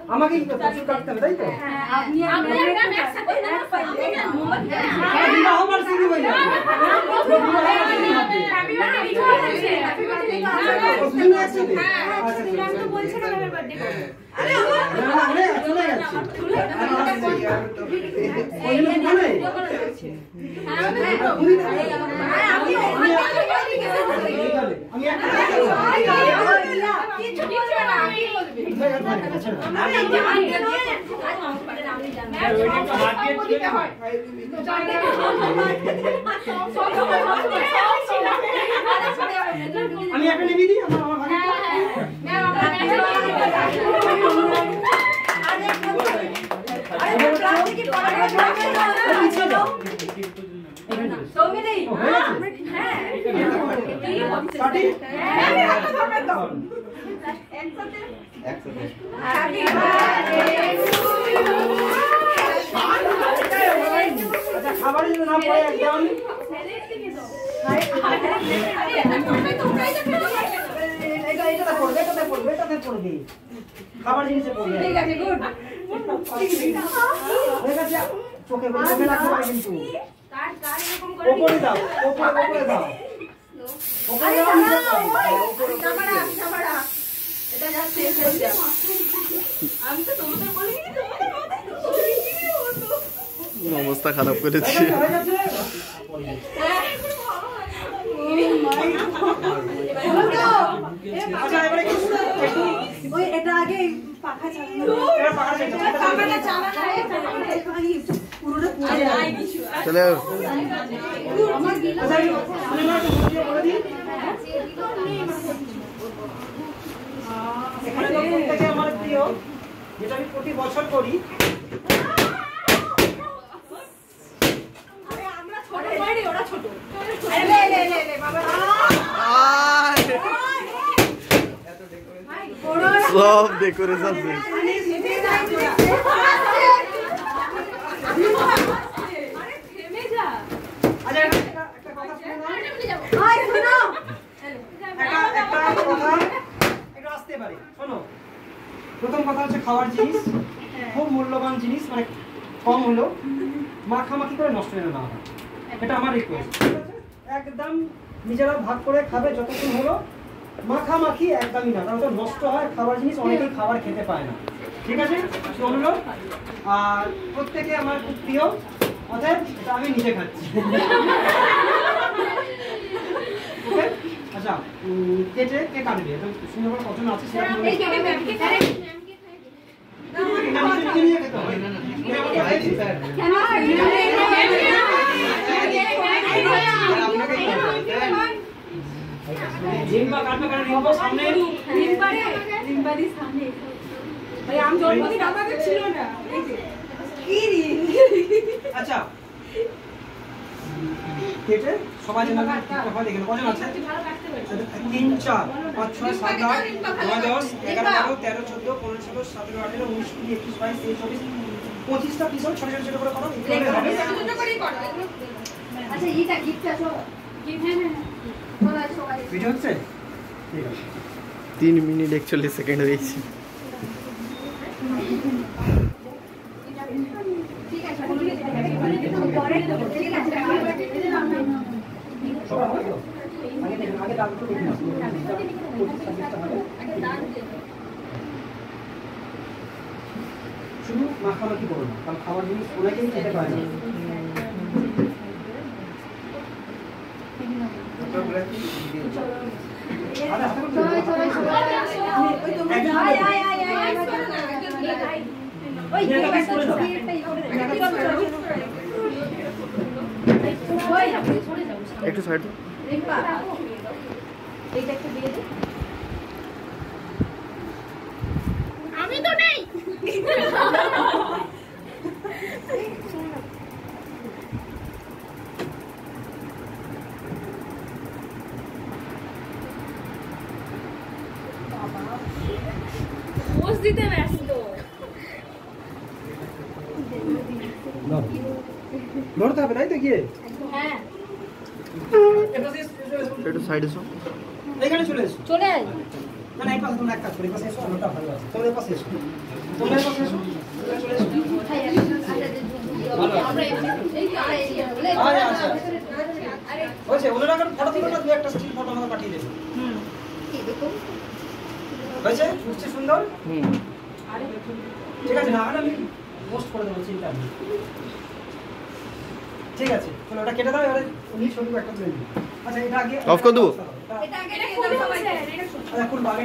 আমাকে কি করতে চুল কাটতে হবে তাই তো আপনি একসাথে বিবাহ বার্ষিকী হয়ে যাবে হ্যাপি বার্থডে হ্যাপি বার্থডে আমি তো বলছি না আমার বার্থডে করব আরে আরে চলে যাচ্ছে ওই মানে আমি একটা নিবি দি আমার খাবারের নাম পড়ে একদম খাবার জিনিসে পড়বে ঠিক আছে গুড ঠিক আছে চোখে চোখে রাখতে পারে কিন্তু কার কার এরকম করে উপরে দাও উপরে দাও উপরে দাও ক্যামেরা এটা যা শেষ হয়ে যাবে আমি তো তোমাদের বলি নি তোমাদের মাথায় অবস্থা খারাপ করেছি ওই এটা আগে পাখা চালানো পাখাটা চালানো পুরোটা পুরো যায় কিছু চলো আমার দিলা এখানে তো প্রত্যেককে আমার প্রিয় যেটা আমি প্রতি বছর করি আরে আমরা ছোট বাইরে ওরা ছোট লে বাবা সব ডেকোরেশন প্রথম কথা হচ্ছে খাওয়ার জিনিস খুব মূল্যবান জিনিস মানে কম হলো মাখামাখি করে নষ্ট হয়ে না হয় এটা আমার রিকোয়েস্ট একদম নিজেরা ভাগ করে খাবে যতক্ষণ হলো মাখামাখি একদমই না কারণ ওটা নষ্ট হয় খাবার জিনিস অনেকেই খাবার খেতে পায় না ঠিক আছে শুনলো আর প্রত্যেকে আমার খুব প্রিয় অতএব এটা আমি নিজে খাচ্ছি ওকে আচ্ছা কেটে কে কাটবে একদম সুন্দর করে কজন আছে সেটা জিম্বা কাটবে কারণ রিম্বা সামনে রিম্বাদি সামনে ভাই আম জন্মদিন আমাদের ছিল না কি আচ্ছা কেটে সবাই যেন হয় দেখেন কজন আছে 3 4 5 6 7 8 9 10 11 12 13 14 15 16 17 18 19 20 21 22 23 24 25টা পিস ছোট ছোট ছোট করে করো এইভাবে হবে ছোট করেই করো আচ্ছা এইটা গিফট আছে গিফট হ্যাঁ সবাই ভিডিও হচ্ছে ঠিক আছে 3 মিনিট 41 সেকেন্ড হয়েছে ঠিক আছে পরে ঠিক আছে সবাই হয় তো আগে দেখুন আগে দাম তো দেখুন শুধু মাখামাখি করো না কারণ খাবার জিনিস অনেকেই খেতে পারে না একটু সাইড আমি তো নেই পোজ দিতে ব্যস্ত ধরতে হবে তাই তো গিয়ে হ্যাঁ একটু সাইডে এসো এখানে চলে এসো চলে আয় না এই পাশে তোমরা এক কাজ করো, এই পাশে এসো, আলোটা ভালো আছে। তোমরা এই পাশে এসো, তোমরা এই পাশে এসো, তোমরা চলে এসো। আচ্ছা হয়েছে, ওনারা এখন ফটো তুলো না, দু একটা স্টিল ফটো আমাকে পাঠিয়ে দেবে। হয়েছে, উঠছে সুন্দর। ঠিক আছে, না হলে আমি পোস্ট করে দেবো, চিন্তা নেই। ঠিক আছে, তাহলে ওটা কেটে দাও, এবারে উনি ছবি একটা তুলে নিন। আচ্ছা এটা আগে অফ করে দেবো? এটা আগে খুলবে, আচ্ছা খুলবো, আগে